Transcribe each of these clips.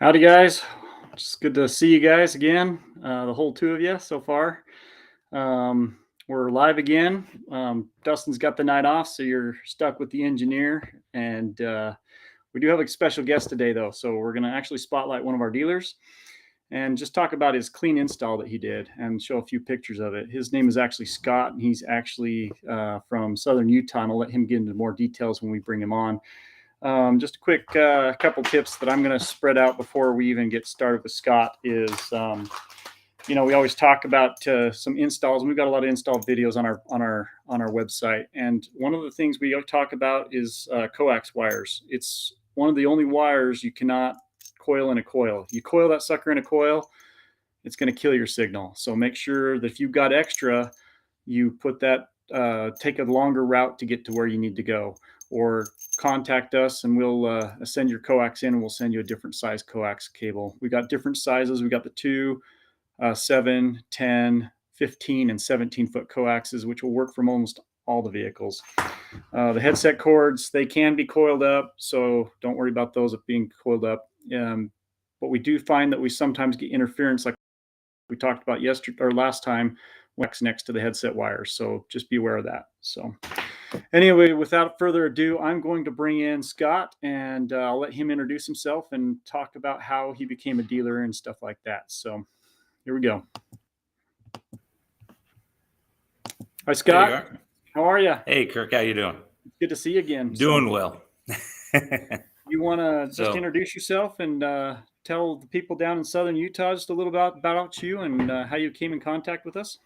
Howdy, guys. It's good to see you guys again, the whole two of you so far. We're live again. Dustin's got the night off, so you're stuck with the engineer. And we do have a special guest today, though. So we're going to actually spotlight one of our dealers and just talk about his clean install that he did and show a few pictures of it. His name is actually Scott, and he's actually from Southern Utah. And I'll let him get into more details when we bring him on. Just a quick couple tips that I'm going to spread out before we even get started with Scott is, we always talk about some installs, and we've got a lot of install videos on our website. And one of the things we talk about is coax wires. It's one of the only wires you cannot coil in a coil. You coil that sucker in a coil, it's going to kill your signal. So make sure that if you've got extra, you put that, take a longer route to get to where you need to go. Or contact us and we'll send your coax in and we'll send you a different size coax cable. We got different sizes. We got the 2, 7, 10, 15, and 17 foot coaxes, which will work from almost all the vehicles. The headset cords, they can be coiled up, so don't worry about those being coiled up. But we do find that we sometimes get interference, like we talked about yesterday or last time, next to the headset wires. So just be aware of that. So anyway, without further ado, I'm going to bring in Scott, and I'll let him introduce himself and talk about how he became a dealer and stuff like that. So here we go. Hi, Scott. Hey, how are you? Hey, Kirk. How you doing? Good to see you again. Doing well. You want to just introduce yourself and tell the people down in Southern Utah just a little about you and how you came in contact with us?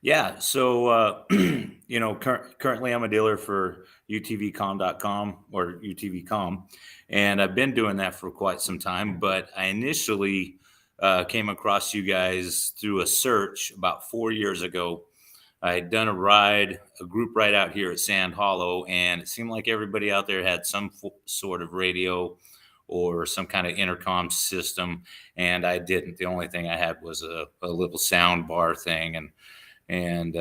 Yeah. So, currently I'm a dealer for UTVCOM.com or UTVCOM, and I've been doing that for quite some time. But I initially came across you guys through a search about 4 years ago. I had done a group ride out here at Sand Hollow, and it seemed like everybody out there had some sort of radio or some kind of intercom system, and I didn't. The only thing I had was a little sound bar thing, and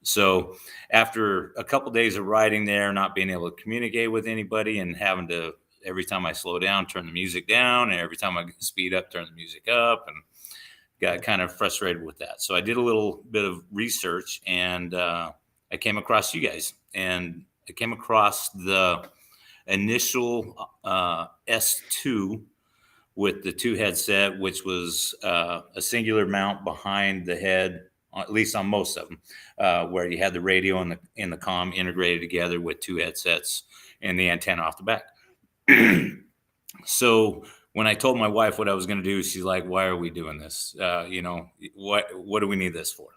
so after a couple days of riding there, not being able to communicate with anybody and having to, every time I slow down, turn the music down, and every time I speed up, turn the music up, and got kind of frustrated with that. So I did a little bit of research, and I came across you guys, and I came across the initial S2 with the 2 headset, which was a singular mount behind the head, at least on most of them, where you had the radio and the comm integrated together with 2 headsets and the antenna off the back. So when I told my wife what I was going to do, she's like, "Why are we doing this? What do we need this for?"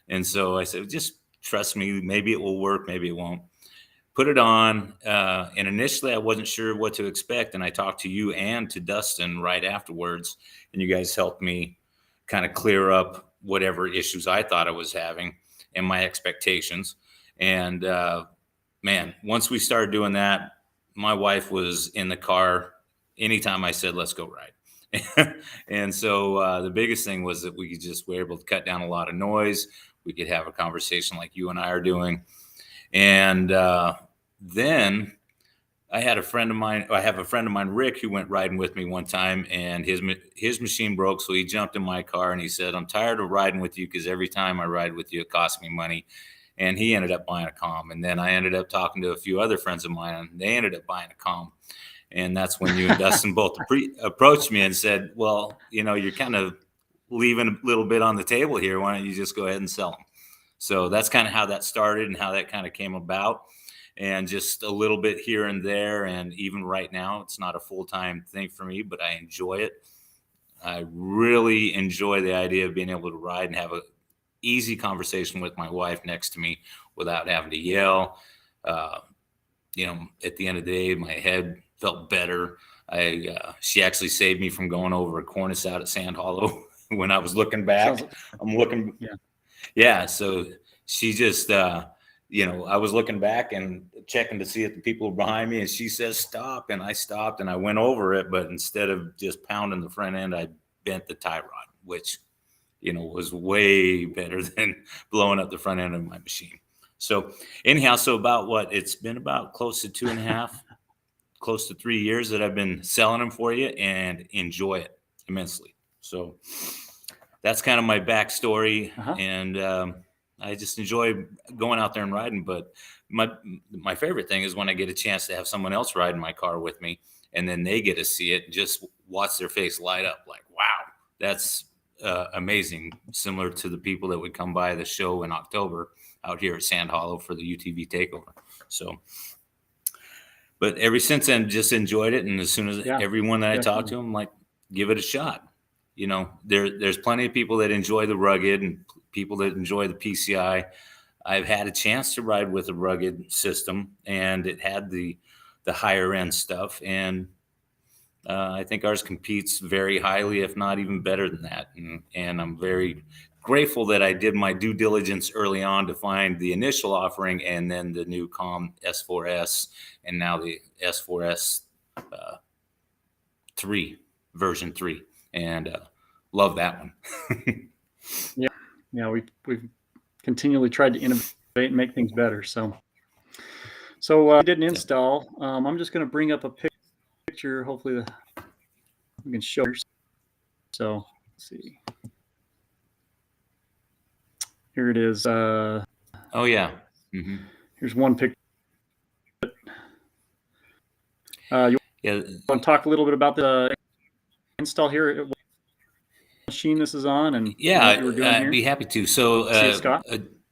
And so I said, "Just trust me. Maybe it will work. Maybe it won't." Put it on. And initially I wasn't sure what to expect. And I talked to you and to Dustin right afterwards, and you guys helped me kind of clear up whatever issues I thought I was having and my expectations. And man, once we started doing that, my wife was in the car anytime I said, "Let's go ride." And so the biggest thing was that we were able to cut down a lot of noise. We could have a conversation like you and I are doing. And then I have a friend of mine, Rick, who went riding with me one time, and his machine broke. So he jumped in my car and he said, "I'm tired of riding with you because every time I ride with you, it costs me money." And he ended up buying a comm. And then I ended up talking to a few other friends of mine, and they ended up buying a comm. And that's when you and Dustin both approached me and said, "Well, you're kind of leaving a little bit on the table here. Why don't you just go ahead and sell them?" So that's kind of how that started and how that kind of came about. And just a little bit here and there. And even right now, it's not a full-time thing for me, but I enjoy it. I really enjoy the idea of being able to ride and have an easy conversation with my wife next to me without having to yell. At the end of the day, my head felt better. She actually saved me from going over a cornice out at Sand Hollow when I was looking back. Yeah. So she just, I was looking back and checking to see if the people were behind me, and she says, "Stop." And I stopped and I went over it. But instead of just pounding the front end, I bent the tie rod, which, was way better than blowing up the front end of my machine. So anyhow, it's been about close to close to 3 years that I've been selling them for you and enjoy it immensely. So that's kind of my backstory. And I just enjoy going out there and riding. But my favorite thing is when I get a chance to have someone else ride in my car with me, and then they get to see it and just watch their face light up like, wow, that's amazing. Similar to the people that would come by the show in October out here at Sand Hollow for the UTV takeover. So, but ever since then, just enjoyed it. And as soon as everyone that I talk to, I'm like, give it a shot. You know, there's plenty of people that enjoy the rugged and people that enjoy the PCI. I've had a chance to ride with a rugged system, and it had the higher end stuff. And I think ours competes very highly, if not even better than that. And I'm very grateful that I did my due diligence early on to find the initial offering and then the new COM S4S and now the S4S 3, version 3. And love that one. Yeah, we've continually tried to innovate and make things better. So we did an install. I'm just going to bring up a picture. Hopefully we can show. So let's see. Here it is. Oh yeah. Mm-hmm. Here's one picture. You want to talk a little bit about the install here? What machine this is on, and what you were doing here? I'd be happy to. So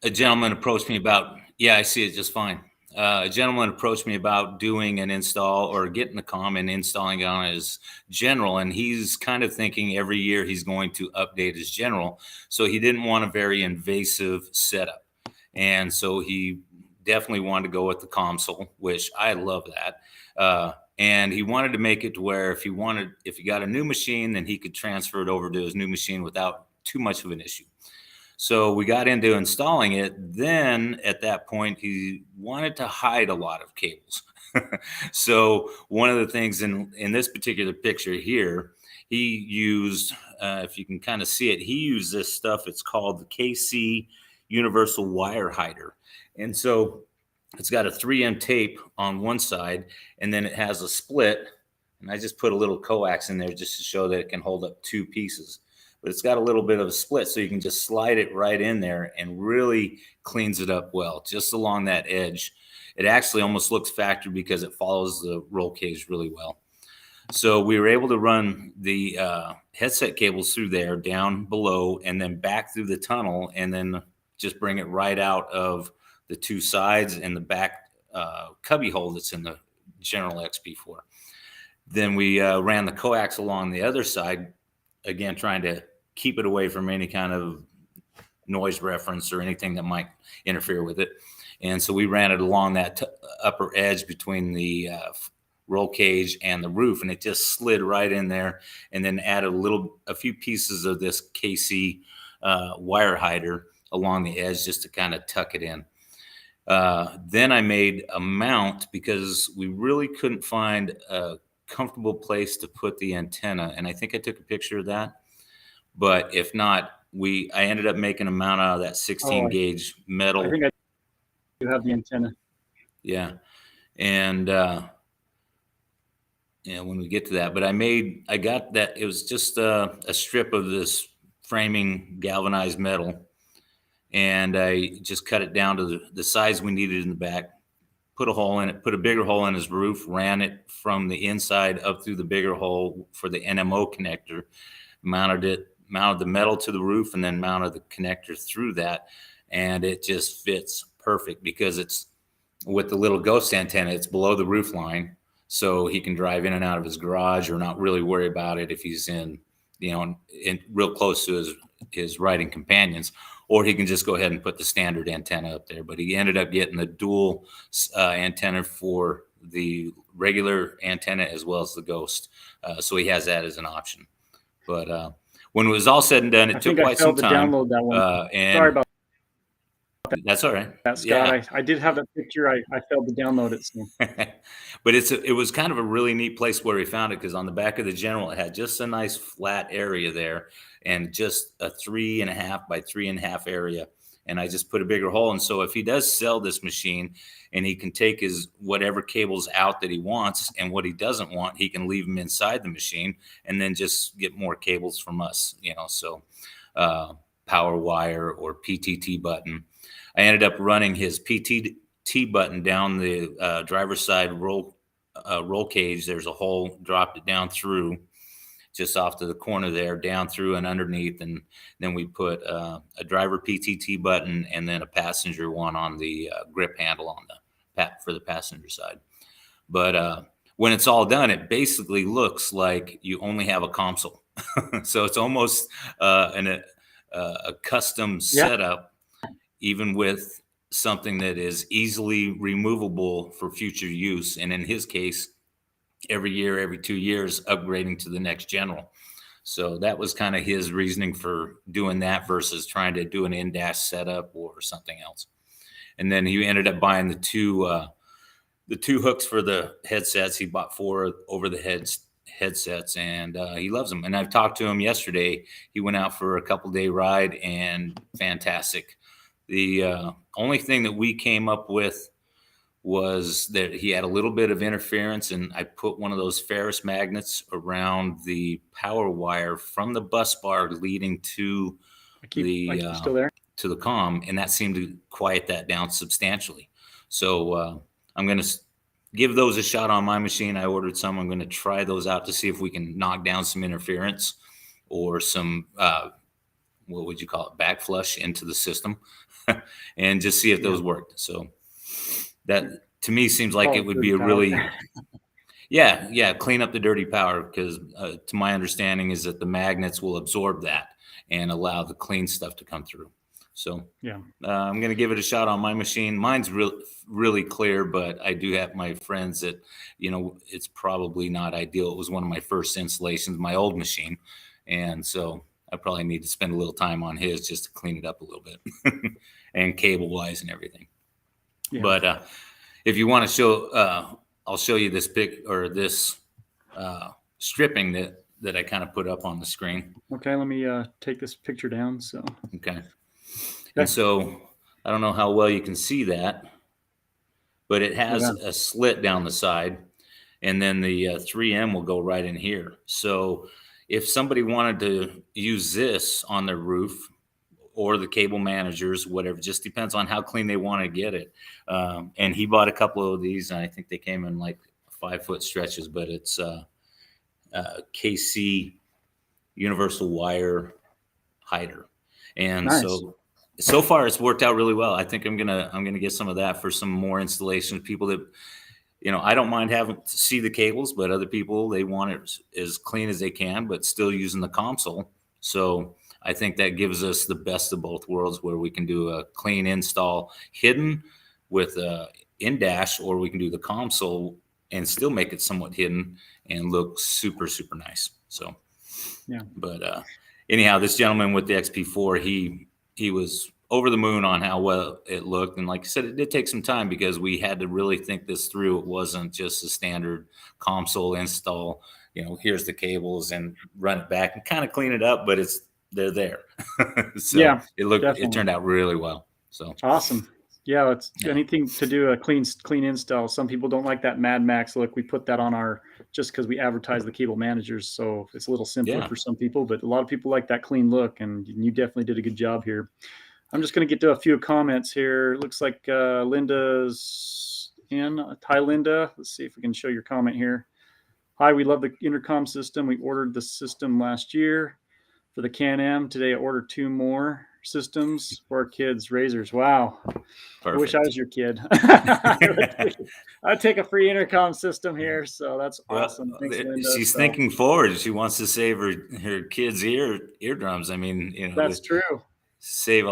a gentleman approached me about. Yeah, I see it just fine. A gentleman approached me about doing an install or getting the COM and installing it on his general. And he's kind of thinking every year he's going to update his general. So he didn't want a very invasive setup. And so he definitely wanted to go with the console, which I love that. And he wanted to make it to where if he got a new machine, then he could transfer it over to his new machine without too much of an issue. So we got into installing it. Then at that point, he wanted to hide a lot of cables. So one of the things in this particular picture here, he used, if you can kind of see it, he used this stuff. It's called the KC Universal Wire Hider. And so it's got a 3M tape on one side, and then it has a split. And I just put a little coax in there just to show that it can hold up 2 pieces. But it's got a little bit of a split, so you can just slide it right in there and really cleans it up well, just along that edge. It actually almost looks factory because it follows the roll cage really well. So we were able to run the headset cables through there, down below, and then back through the tunnel, and then just bring it right out of the 2 sides and the back cubby hole that's in the General XP4. Then we ran the coax along the other side, again, trying to keep it away from any kind of noise reference or anything that might interfere with it. And so we ran it along that upper edge between the roll cage and the roof, and it just slid right in there, and then added a few pieces of this KC wire hider along the edge just to kind of tuck it in. Then I made a mount because we really couldn't find a comfortable place to put the antenna, and I think I took a picture of that. But if not, I ended up making a mount out of that 16 gauge metal. I think I do have the antenna. Yeah. And when we get to that, but I got that. It was just a strip of this framing galvanized metal, and I just cut it down to the size we needed in the back, put a hole in it, put a bigger hole in his roof, ran it from the inside up through the bigger hole for the NMO connector, mounted the metal to the roof, and then mounted the connector through that. And it just fits perfect because it's with the little ghost antenna, it's below the roof line. So he can drive in and out of his garage or not really worry about it if he's in real close to his riding companions, or he can just go ahead and put the standard antenna up there. But he ended up getting the dual antenna for the regular antenna as well as the ghost. So he has that as an option. But when it was all said and done, it took quite some time. Download that one. And sorry about that. That's all right. Scott. Yeah. I did have that picture. I failed to download it. So. But it was kind of a really neat place where we found it, because on the back of the General, it had just a nice flat area there and just a 3.5 by 3.5 area. and I just put a bigger hole. And so if he does sell this machine and he can take his whatever cables out that he wants, and what he doesn't want, he can leave them inside the machine and then just get more cables from us, so power wire or PTT button. I ended up running his PTT button down the driver's side roll cage. There's a hole, dropped it down through, just off to the corner there, down through and underneath. And then we put a driver PTT button and then a passenger one on the grip handle on for the passenger side. But when it's all done, it basically looks like you only have a console. So it's almost a custom setup, even with something that is easily removable for future use. And in his case, every year, every 2 years, upgrading to the next general. So that was kind of his reasoning for doing that versus trying to do an in-dash setup or something else. And then he ended up buying the two hooks for the headsets. He bought 4 over-the-head headsets, and he loves them. And I've talked to him yesterday. He went out for a couple-day ride, and fantastic. The only thing that we came up with was that he had a little bit of interference, and I put one of those ferrous magnets around the power wire from the bus bar leading to still there? To the comm, and that seemed to quiet that down substantially. So I'm going to give those a shot on my machine. I ordered some. I'm going to try those out to see if we can knock down some interference or some what would you call it, backflush into the system, and just see if those worked. So that to me seems like it would be a really clean up the dirty power, because to my understanding is that the magnets will absorb that and allow the clean stuff to come through. So I'm going to give it a shot on my machine. Mine's really clear, but I do have my friends that, it's probably not ideal. It was one of my first installations, my old machine. And so I probably need to spend a little time on his just to clean it up a little bit and cable wise and everything. Yeah. But if you want to show, I'll show you this this stripping that I kind of put up on the screen. Okay, let me take this picture down. So okay. And so I don't know how well you can see that, but it has a slit down the side, and then the 3M will go right in here. So if somebody wanted to use this on their roof, or the cable managers, whatever, just depends on how clean they want to get it. And he bought a couple of these, and I think they came in like 5-foot stretches, but it's KC universal wire hider. And nice. So far it's worked out really well. I think I'm gonna get some of that for some more installations. People that, I don't mind having to see the cables, but other people, they want it as clean as they can, but still using the console. So I think that gives us the best of both worlds, where we can do a clean install hidden with in-dash, or we can do the console and still make it somewhat hidden and look super, super nice. So, but anyhow, this gentleman with the XP4, he was over the moon on how well it looked. And like I said, it did take some time because we had to really think this through. It wasn't just a standard console install, here's the cables and run it back and kind of clean it up, but they're there. So it turned out really well. So awesome. Yeah, it's anything to do a clean install. Some people don't like that Mad Max look. We put that on just because we advertise the cable managers, so it's a little simpler for some people, but a lot of people like that clean look, and you definitely did a good job here. I'm just going to get to a few comments here. It looks like Linda's in. Hi, Linda. Let's see if we can show your comment here. Hi, we love the intercom system. We ordered the system last year for the Can-Am. Today I ordered 2 more systems for our kids' razors. Wow. Perfect. I wish I was your kid. I'd take a free intercom system here. So that's awesome. Thanks, Linda. She's thinking forward. She wants to save her kids' eardrums. I mean, that's true. Save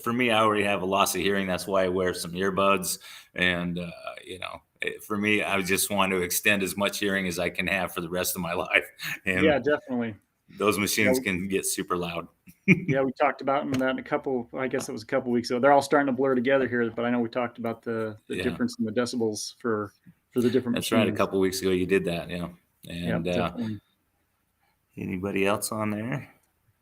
for me, I already have a loss of hearing. That's why I wear some earbuds. And, for me, I just want to extend as much hearing as I can have for the rest of my life. And yeah, definitely. Those machines can get super loud. Yeah, we talked about that I guess it was a couple weeks ago. They're all starting to blur together here, but I know we talked about the difference in the decibels for the different That's machines. Right. A couple weeks ago you did that. Yeah. And anybody else on there?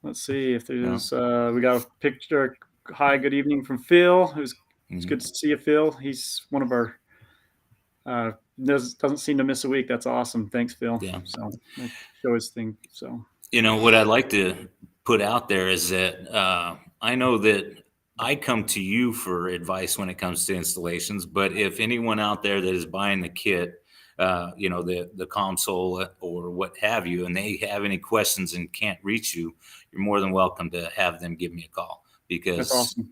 Let's see if there's we got a picture hi, good evening from Phil. It's Mhm. good to see you, Phil. He's one of our doesn't seem to miss a week. That's awesome. Thanks, Phil. Yeah. So show his thing. So What I'd like to put out there is that I know that I come to you for advice when it comes to installations, but if anyone out there that is buying the kit, the console or what have you, and they have any questions and can't reach you, you're more than welcome to have them give me a call that's because awesome.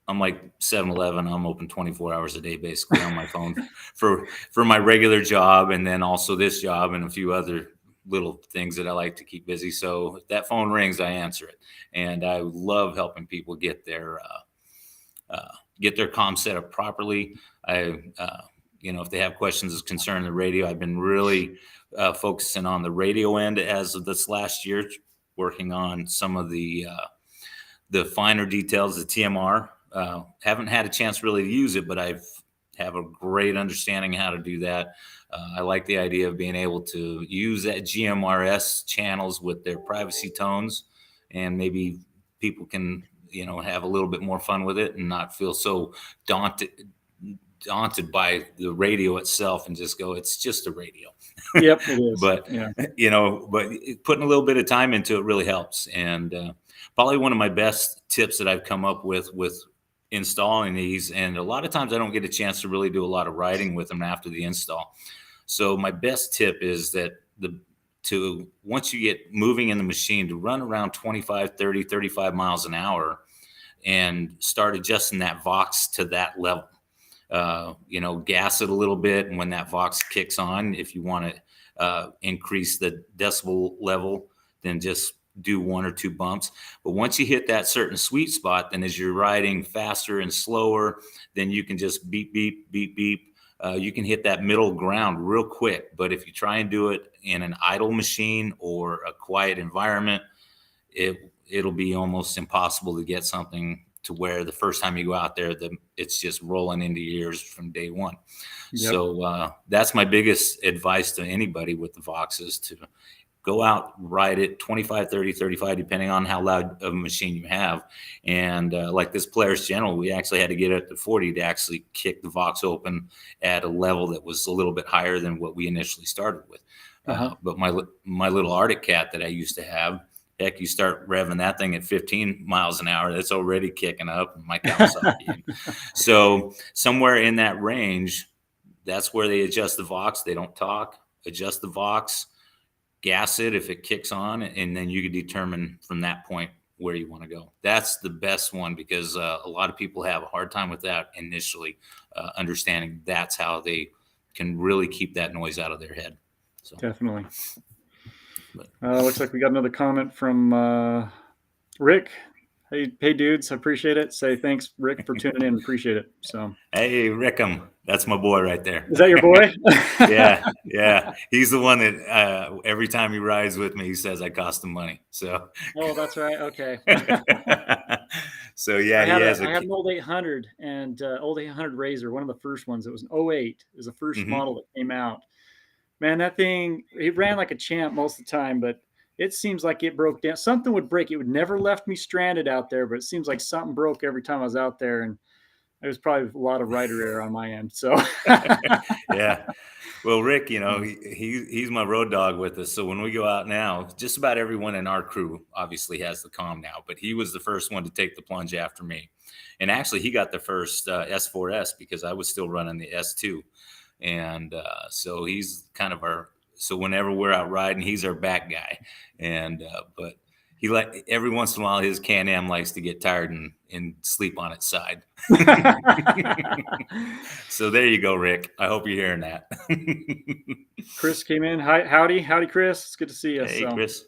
I'm like 7-Eleven. I'm open 24 hours a day, basically on my phone for my regular job. And then also this job and a few other little things that I like to keep busy. So if that phone rings, I answer it. And I love helping people get their comm set up properly. If they have questions as concern the radio, I've been really focusing on the radio end as of this last year, working on some of the finer details, the TMR. Haven't had a chance really to use it, but I've have a great understanding how to do that. I like the idea of being able to use that GMRS channels with their privacy tones, and maybe people can have a little bit more fun with it and not feel so daunted by the radio itself and just go, it's just a radio. Yep, it is. But yeah, but putting a little bit of time into it really helps. And probably one of my best tips that I've come up with installing these, and a lot of times I don't get a chance to really do a lot of writing with them after the install. So my best tip is that once you get moving in the machine, to run around 25, 30, 35 miles an hour and start adjusting that Vox to that level. Gas it a little bit, and when that Vox kicks on, if you want to increase the decibel level, then just do 1 or 2 bumps. But once you hit that certain sweet spot, then as you're riding faster and slower, then you can just beep, beep, beep, beep. You can hit that middle ground real quick. But if you try and do it in an idle machine or a quiet environment, it'll be almost impossible to get something to where the first time you go out there, it's just rolling into your ears from day one. Yep. So that's my biggest advice to anybody with the Voxes, to go out, ride it 25, 30, 35, depending on how loud of a machine you have. And like this Polaris General, we actually had to get it to 40 to actually kick the Vox open at a level that was a little bit higher than what we initially started with. But my little Arctic Cat that I used to have, heck, you start revving that thing at 15 miles an hour, that's already kicking up, and my Kawasaki. So somewhere in that range, that's where they adjust the Vox. They don't talk. Adjust the Vox, gas it if it kicks on, and then you can determine from that point where you want to go. That's the best one, because a lot of people have a hard time with that initially, understanding that's how they can really keep that noise out of their head. So definitely. Looks like we got another comment from Rick. Hey dudes, I appreciate it. Say thanks, Rick, for tuning in. Appreciate it. So hey, Rickham, that's my boy right there. Is that your boy? yeah. He's the one that every time he rides with me, he says I cost him money. So that's right. Okay. So yeah, I had an old 800 and old 800 Razor, one of the first ones. It was an 08. It was the first model that came out. Man, that thing, it ran like a champ most of the time, but it seems like it broke down. Something would break. It would never left me stranded out there, but it seems like something broke every time I was out there, and there was probably a lot of rider error on my end. So yeah. Well, Rick, he's my road dog with us. So when we go out now, just about everyone in our crew obviously has the comm now, but he was the first one to take the plunge after me. And actually, he got the first S4S because I was still running the S2. And so he's kind of so whenever we're out riding, he's our back guy. And but he every once in a while, his Can-Am likes to get tired and sleep on its side. So there you go, Rick. I hope you're hearing that. Chris came in. Howdy, Chris. It's good to see you. Hey, Chris.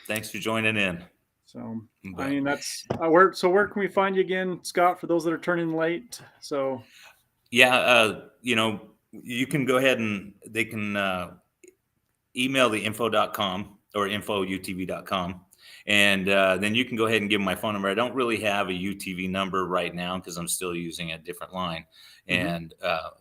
Thanks for joining in. So, I mean, that's where can we find you again, Scott, for those that are turning late? So, yeah, you can go ahead and they can email the info.com or info.utv.com. And then you can go ahead and give them my phone number. I don't really have a UTV number right now because I'm still using a different line. And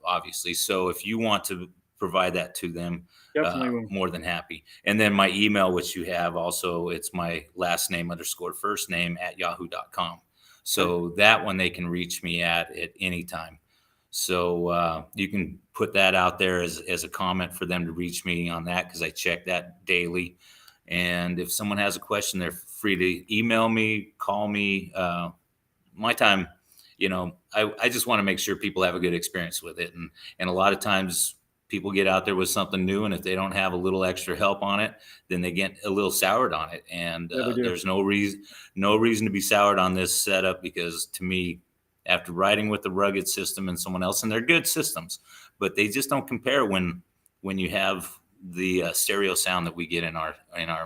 obviously, so if you want to provide that to them, Definitely will. more than happy. And then my email, which you have also, it's my last name _ first name @yahoo.com. So that one they can reach me at any time. So you can put that out there as a comment for them to reach me on that, because I check that daily. And if someone has a question, they're free to email me, call me. My time, I just want to make sure people have a good experience with it. And a lot of times people get out there with something new, and if they don't have a little extra help on it, then they get a little soured on it. And there's no reason to be soured on this setup, because to me, after riding with the rugged system and someone else, and they're good systems, but they just don't compare when you have the stereo sound that we get in our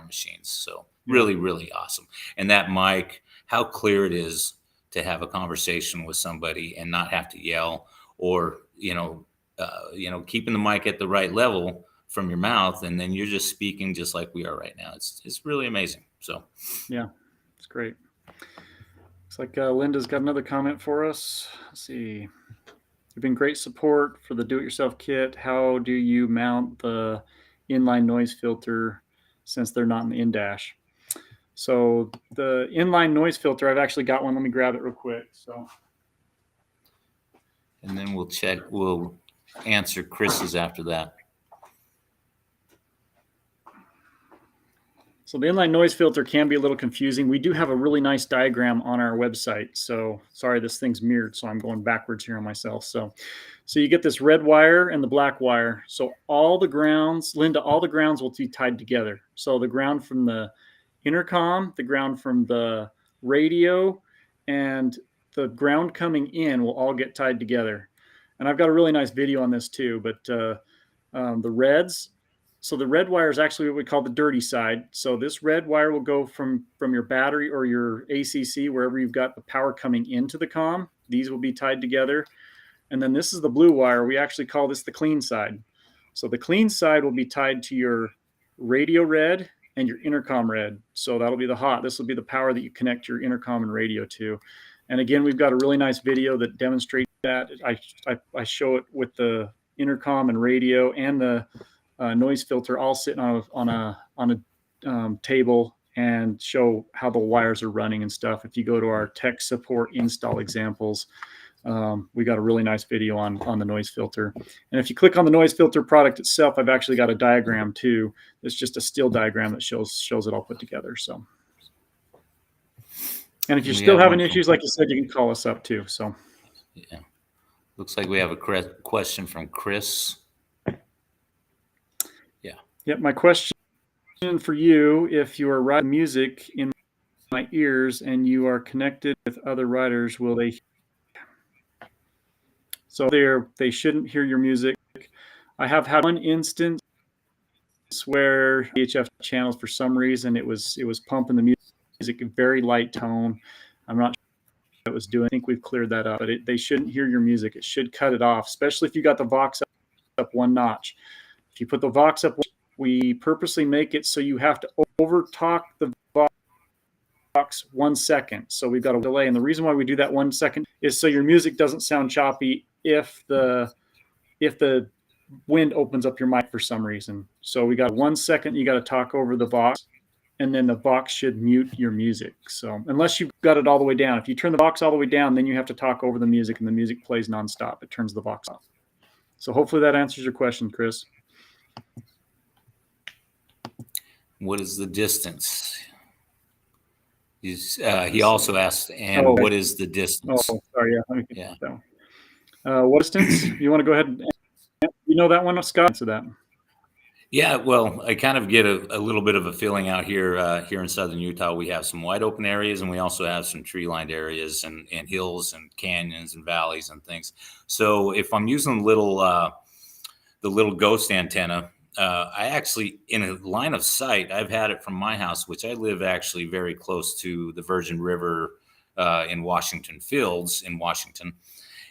machines. So really, really awesome. And that mic, how clear it is to have a conversation with somebody and not have to yell, or keeping the mic at the right level from your mouth, and then you're just speaking just like we are right now. It's really amazing. So yeah, it's great. Looks like Linda's got another comment for us. Let's see. You've been great support for the do-it-yourself kit. How do you mount the inline noise filter since they're not in the in-dash? So the inline noise filter, I've actually got one. Let me grab it real quick. And then we'll answer Chris's after that. So the inline noise filter can be a little confusing. We do have a really nice diagram on our website. So sorry, this thing's mirrored, so I'm going backwards here on myself. So you get this red wire and the black wire. So all the grounds, Linda, all the grounds will be tied together. So the ground from the intercom, the ground from the radio, and the ground coming in will all get tied together. And I've got a really nice video on this too, but the reds, so the red wire is actually what we call the dirty side. So this red wire will go from your battery or your ACC, wherever you've got the power coming into the comm. These will be tied together. And then this is the blue wire. We actually call this the clean side. So the clean side will be tied to your radio red and your intercom red. So that'll be the hot. This will be the power that you connect your intercom and radio to. And again, we've got a really nice video that demonstrates that. I show it with the intercom and radio and the noise filter all sitting on a table, and show how the wires are running and stuff. If you go to our tech support install examples, we got a really nice video on the noise filter. And if you click on the noise filter product itself, I've actually got a diagram too. It's just a still diagram that shows it all put together. So, and if you're still having issues, like you said, you can call us up too. So yeah, looks like we have a question from Chris. Yeah. Yep. My question for you: if you are riding music in my ears and you are connected with other riders, will they? So they shouldn't hear your music. I have had one instance where VHF channels, for some reason, it was pumping the music, a very light tone. I'm not sure what it was doing. I think we've cleared that up, but they shouldn't hear your music. It should cut it off, especially if you got the Vox up one notch. If you put the Vox up, we purposely make it so you have to over talk the Vox 1 second. So we've got a delay. And the reason why we do that 1 second is so your music doesn't sound choppy if the wind opens up your mic for some reason. So we got 1 second, you got to talk over the Vox, and then the Vox should mute your music. So unless you've got it all the way down, if you turn the Vox all the way down, then you have to talk over the music, and the music plays nonstop. It turns the Vox off. So hopefully that answers your question, Chris. What is the distance? He also asked, and what is the distance? Oh, sorry. Yeah. Let me get that one. What distance? You want to go ahead and you know that one, Scott? Answer that. Yeah, well, I kind of get a little bit of a feeling out here in southern Utah. We have some wide open areas, and we also have some tree-lined areas and hills and canyons and valleys and things. So if I'm using the little ghost antenna, I actually, in a line of sight, I've had it from my house, which I live actually very close to the Virgin River in Washington Fields in Washington.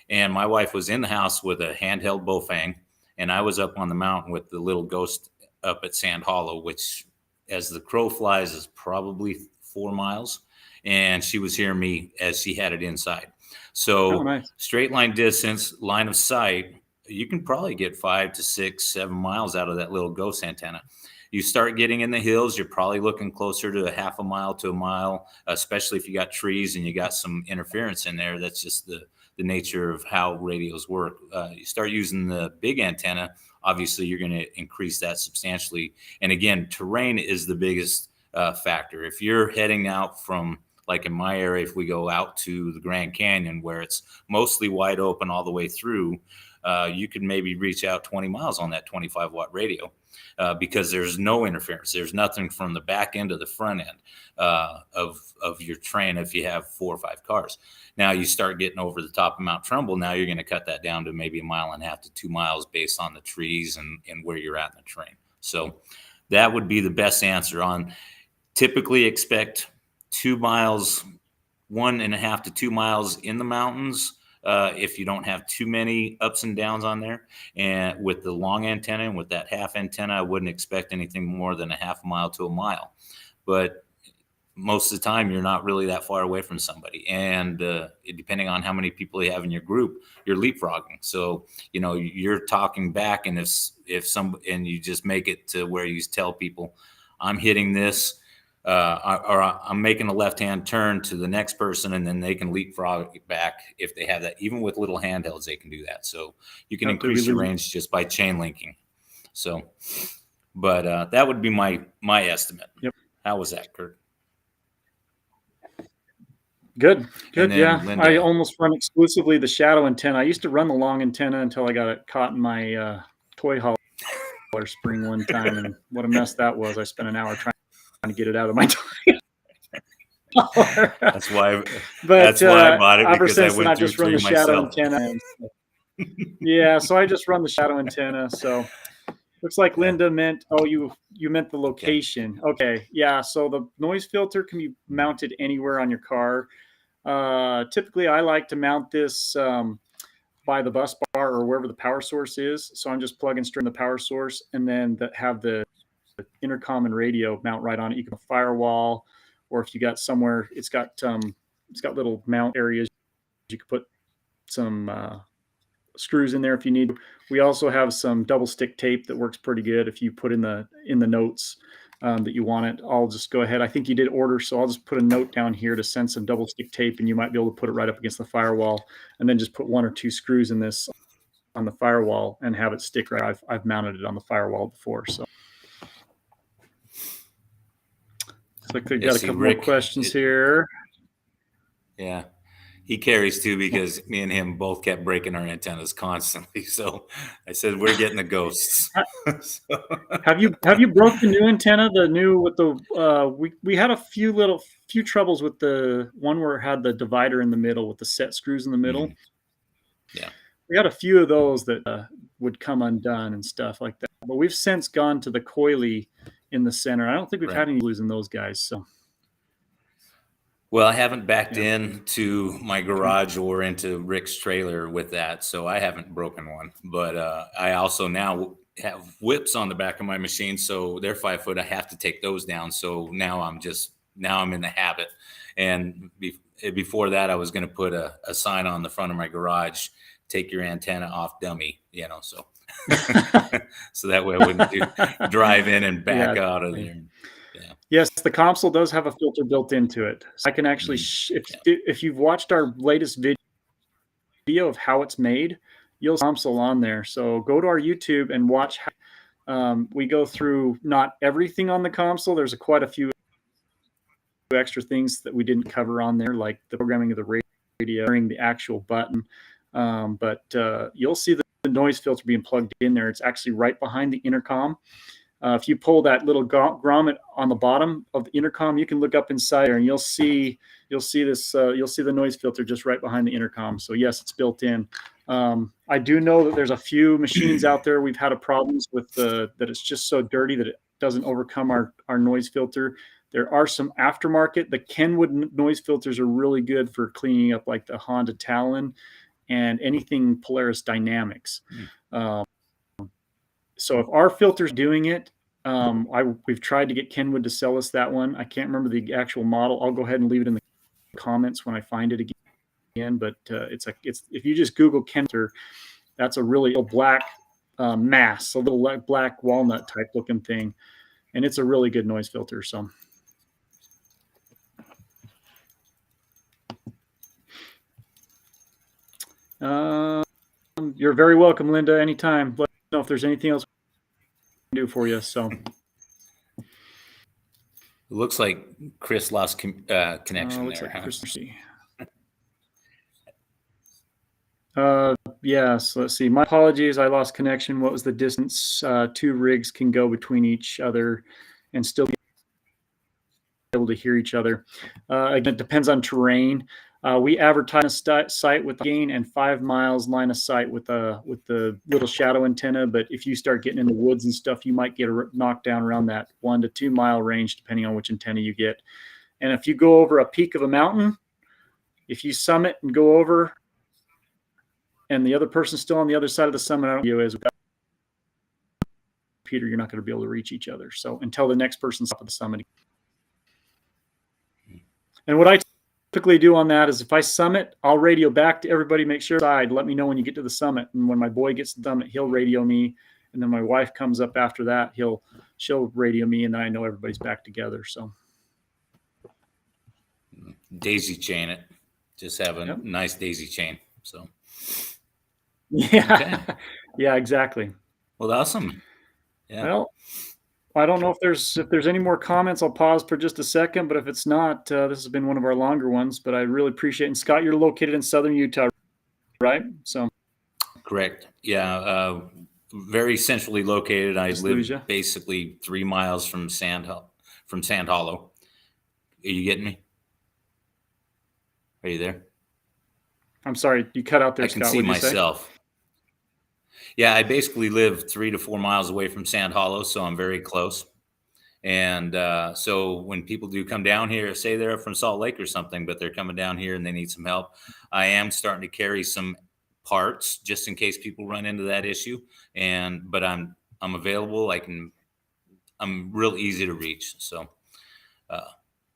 And my wife was in the house with a handheld Bofang, and I was up on the mountain with the little ghost up at Sand Hollow, which, as the crow flies, is probably 4 miles. And she was hearing me as she had it inside. So nice. Straight line distance, line of sight, you can probably get 5 to 6, 7 miles out of that little ghost antenna. You start getting in the hills, you're probably looking closer to a half a mile to a mile, especially if you got trees and you got some interference in there. That's just the nature of how radios work. You start using the big antenna, obviously you're going to increase that substantially. And again, terrain is the biggest factor. If you're heading out from, like in my area, if we go out to the Grand Canyon where it's mostly wide open all the way through, you could maybe reach out 20 miles on that 25-watt radio. Because there's no interference. There's nothing from the back end to the front end of your train if you have 4 or 5 cars. Now you start getting over the top of Mount Trumbull. Now you're going to cut that down to maybe 1.5 miles to 2 miles based on the trees and where you're at in the train. So that would be the best answer on. Typically expect 2 miles, 1.5 to 2 miles in the mountains. If you don't have too many ups and downs on there. And with the long antenna and with that half antenna, I wouldn't expect anything more than 0.5 mile to 1 mile. But most of the time, you're not really that far away from somebody. And depending on how many people you have in your group, you're leapfrogging. So, you're talking back, and and you just make it to where you tell people, I'm hitting this. Or I'm making a left-hand turn to the next person, and then they can leapfrog back if they have that. Even with little handhelds, they can do that. So you can increase your range just by chain linking. So, but that would be my estimate. Yep. How was that, Kurt? Good. Yeah, Linda, I almost run exclusively the shadow antenna. I used to run the long antenna until I got it caught in my toy hauler spring one time, and what a mess that was. I spent an hour trying to get it out of my toy. That's why I bought it, because I went through just run the shadow antenna. Yeah, so I just run the shadow antenna. So looks like Linda meant, you meant the location. Okay, yeah. So the noise filter can be mounted anywhere on your car. Typically, I like to mount this by the bus bar or wherever the power source is. So I'm just plugging straight in the power source, and then have the intercom and radio mount right on it. You can have a firewall, or if you got somewhere, it's got little mount areas. You could put some screws in there if you need. We also have some double stick tape that works pretty good if you put in the notes that you want it. I'll just go ahead. I think you did order, so I'll just put a note down here to send some double stick tape, and you might be able to put it right up against the firewall, and then just put 1 or 2 screws in this on the firewall and have it stick right. I've mounted it on the firewall before, so. Looks like they've got a couple more questions here. Yeah. He carries too, because me and him both kept breaking our antennas constantly. So I said, we're getting the ghosts. Have you broke the new antenna? The new with the we had a few troubles with the one where it had the divider in the middle with the set screws in the middle. Mm-hmm. Yeah. We had a few of those that would come undone and stuff like that. But we've since gone to the coily in the center. I don't think we've had any losing those guys. So. Well, I haven't backed into my garage or into Rick's trailer with that, so I haven't broken one. But I also now have whips on the back of my machine, so they're 5 foot. I have to take those down. So now I'm in the habit. And before that, I was going to put a sign on the front of my garage: "Take your antenna off, dummy." So. So that way I wouldn't drive in and back out of there. Yeah. Yes, the console does have a filter built into it. So I can actually, if you've watched our latest video of how it's made, you'll see the console on there. So go to our YouTube and watch how we go through not everything on the console. There's quite a few extra things that we didn't cover on there, like the programming of the radio, the actual button. But you'll see the noise filter being plugged in there. It's actually right behind the intercom. If you pull that little grommet on the bottom of the intercom, you can look up inside there, and you'll see the noise filter just right behind the intercom. So yes, it's built in. I do know that there's a few machines out there we've had problems with that it's just so dirty that it doesn't overcome our noise filter. There are some aftermarket. The Kenwood noise filters are really good for cleaning up like the Honda Talon and anything Polaris Dynamics. So if our filter's doing it, we've tried to get Kenwood to sell us that one. I can't remember the actual model. I'll go ahead and leave it in the comments when I find it again. But it's if you just Google Kenwood, That's a really black mass, a little black walnut type looking thing, and it's a really good noise filter. So. You're very welcome, Linda. Anytime. Let me know if there's anything else we can do for you. So. It looks like Chris lost connection looks there. Like Huh? Yes. Let's see. My apologies. I lost connection. What was the distance 2 rigs can go between each other and still be able to hear each other? Again, it depends on terrain. We advertise a site with gain and 5 miles line of sight with the little shadow antenna. But if you start getting in the woods and stuff, you might get knocked down around that 1 to 2 mile range, depending on which antenna you get. And if you go over a peak of a mountain, if you summit and go over, and the other person's still on the other side of the summit, I don't know, is Peter, you're not going to be able to reach each other. So until the next person's up at the summit. And what I typically do on that is if I summit, I'll radio back to everybody, make sure let me know when you get to the summit. And when my boy gets to the summit, he'll radio me. And then my wife comes up after that, she'll radio me, and then I know everybody's back together. So daisy chain it. Just have a nice daisy chain. So yeah. Okay. Yeah, exactly. Well, awesome. Yeah. Well, I don't know if there's any more comments. I'll pause for just a second, but if it's not, this has been one of our longer ones, but I really appreciate it. And Scott, you're located in Southern Utah, right? So correct. Yeah. Very centrally located. I live basically 3 miles from Sand Hollow. Are you getting me? Are you there? I'm sorry, you cut out there, Scott. I can Scott. see myself. Yeah, I basically live 3 to 4 miles away from Sand Hollow, so I'm very close. And so when people do come down here, say they're from Salt Lake or something, but they're coming down here and they need some help, I am starting to carry some parts just in case people run into that issue. But I'm available. I'm real easy to reach. So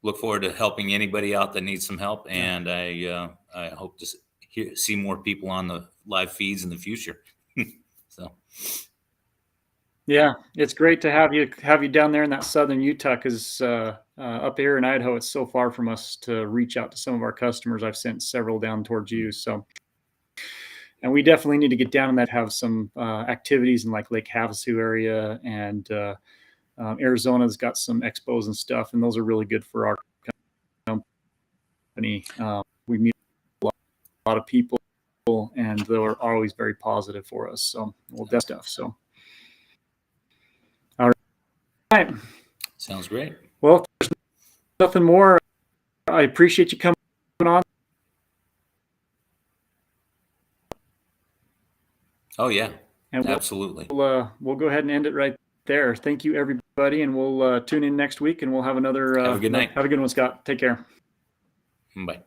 look forward to helping anybody out that needs some help. And I hope to see more people on the live feeds in the future. So, yeah, it's great to have you down there in that Southern Utah, because up here in Idaho, it's so far from us to reach out to some of our customers. I've sent several down towards you. So, and we definitely need to get down and have some activities in like Lake Havasu area, and Arizona's got some expos and stuff, and those are really good for our company. We meet a lot of people, and they're always very positive for us. So we'll do stuff. So, all right. Sounds great. Well, if there's nothing more, I appreciate you coming on. Oh yeah, and absolutely. We'll go ahead and end it right there. Thank you, everybody, and we'll tune in next week, and we'll have another. Have a good night. Have a good one, Scott. Take care. Bye.